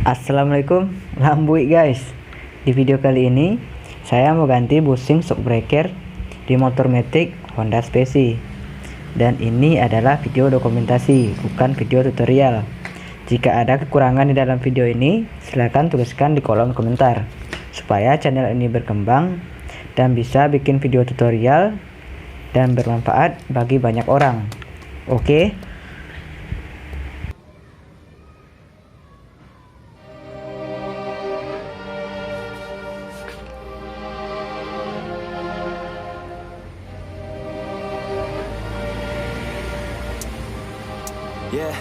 Assalamualaikum, lambuy guys. Di video kali ini saya mau ganti bushing shock breaker di motor matic Honda Speci. Dan ini adalah video dokumentasi, bukan video tutorial. Jika ada kekurangan di dalam video ini, silahkan tuliskan di kolom komentar supaya channel ini berkembang dan bisa bikin video tutorial dan bermanfaat bagi banyak orang. Oke? Yeah,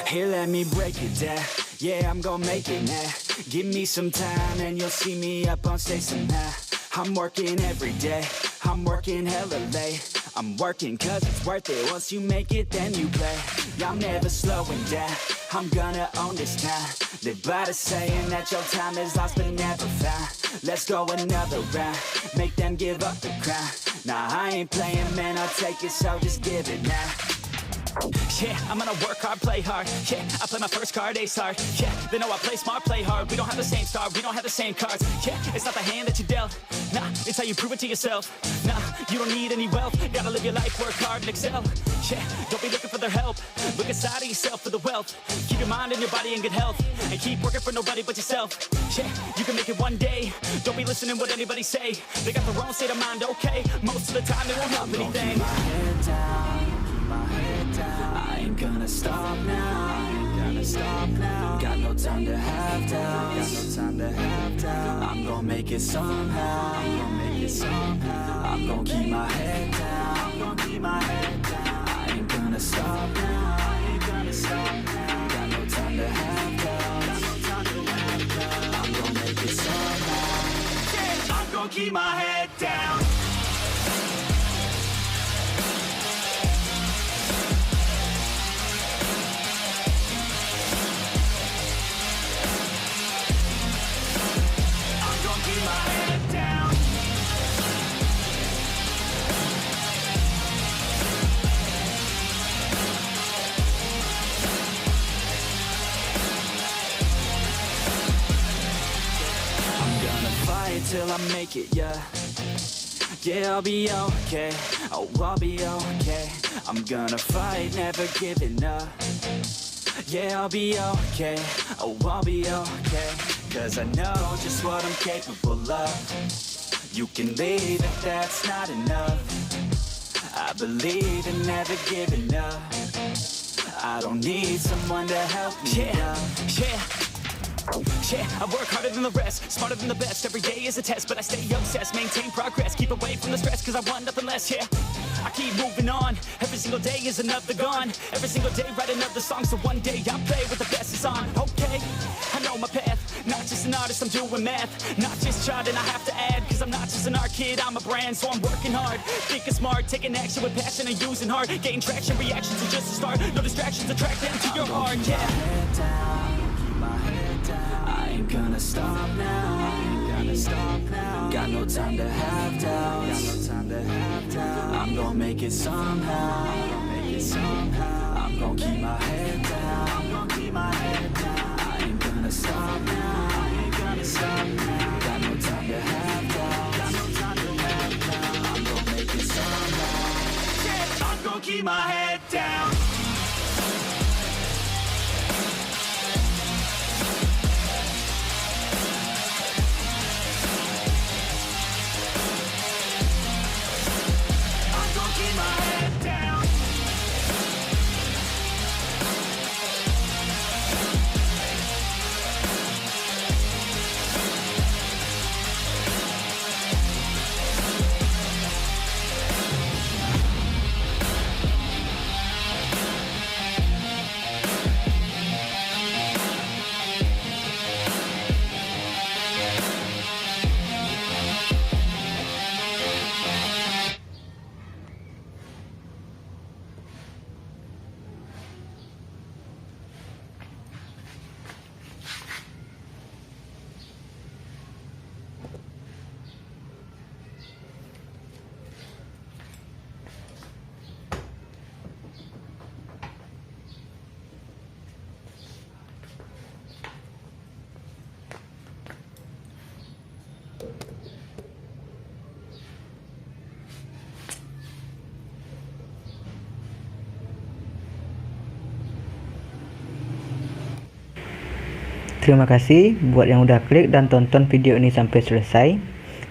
here let me break it down. Yeah, I'm gonna make it now. Give me some time and you'll see me up on stage somehow. I'm working every day, I'm working hella late. I'm working cause it's worth it. Once you make it, then you play. Yeah, I'm never slowing down, I'm gonna own this town. Live by the saying that your time is lost but never found. Let's go another round, make them give up the crown. Nah, I ain't playing, man, I'll take it, so just give it now. Yeah, I'm gonna work hard, play hard. Yeah, I play my first card, ace hard. Yeah, they know I play smart, play hard. We don't have the same star, we don't have the same cards. Yeah, it's not the hand that you dealt. Nah, it's how you prove it to yourself. Nah, you don't need any wealth. Gotta live your life, work hard and excel. Yeah, don't be looking for their help. Look inside of yourself for the wealth. Keep your mind and your body in good health. And keep working for nobody but yourself. Yeah, you can make it one day. Don't be listening what anybody say. They got their own state of mind, okay. Most of the time it won't help anything. I ain't gonna stop now, got no time to have doubts, I'm gonna make it somehow, I'm gonna keep my head down, I ain't gonna stop now, got no time to have doubts, I'm gonna make it somehow, I'm gonna keep my head down. Till I make it, yeah. Yeah, I'll be okay. Oh, I'll be okay. I'm gonna fight, never giving up. Yeah, I'll be okay. Oh, I'll be okay. Cause I know just what I'm capable of. You can leave if that's not enough. I believe in never giving up. I don't need someone to help me up. Yeah, I work harder than the rest, smarter than the best. Every day is a test, but I stay obsessed. Maintain progress, keep away from the stress, cause I want nothing less, yeah. I keep moving on, every single day is another gone. Every single day write another song, so one day I'll play with the best is on. Okay, I know my path, not just an artist, I'm doing math. Not just charting, I have to add, cause I'm not just an art kid, I'm a brand. So I'm working hard, thinking smart, taking action with passion and using heart. Getting traction, reactions are just a start. No distractions, attract them to your heart, yeah. I ain't gonna stop now, got no time to have doubts, I'm gonna make it somehow, I'm gonna keep my head down, I ain't gonna stop now, got no time to have doubts, I'm gonna make it somehow, I'm gonna keep my head down. Terima kasih buat yang udah klik dan tonton video ini sampai selesai.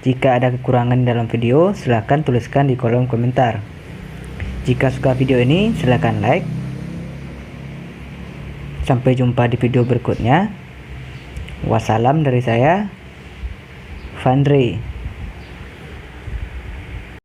Jika ada kekurangan dalam video, silahkan tuliskan di kolom komentar. Jika suka video ini, silahkan like. Sampai jumpa di video berikutnya. Wassalam dari saya, Vandre.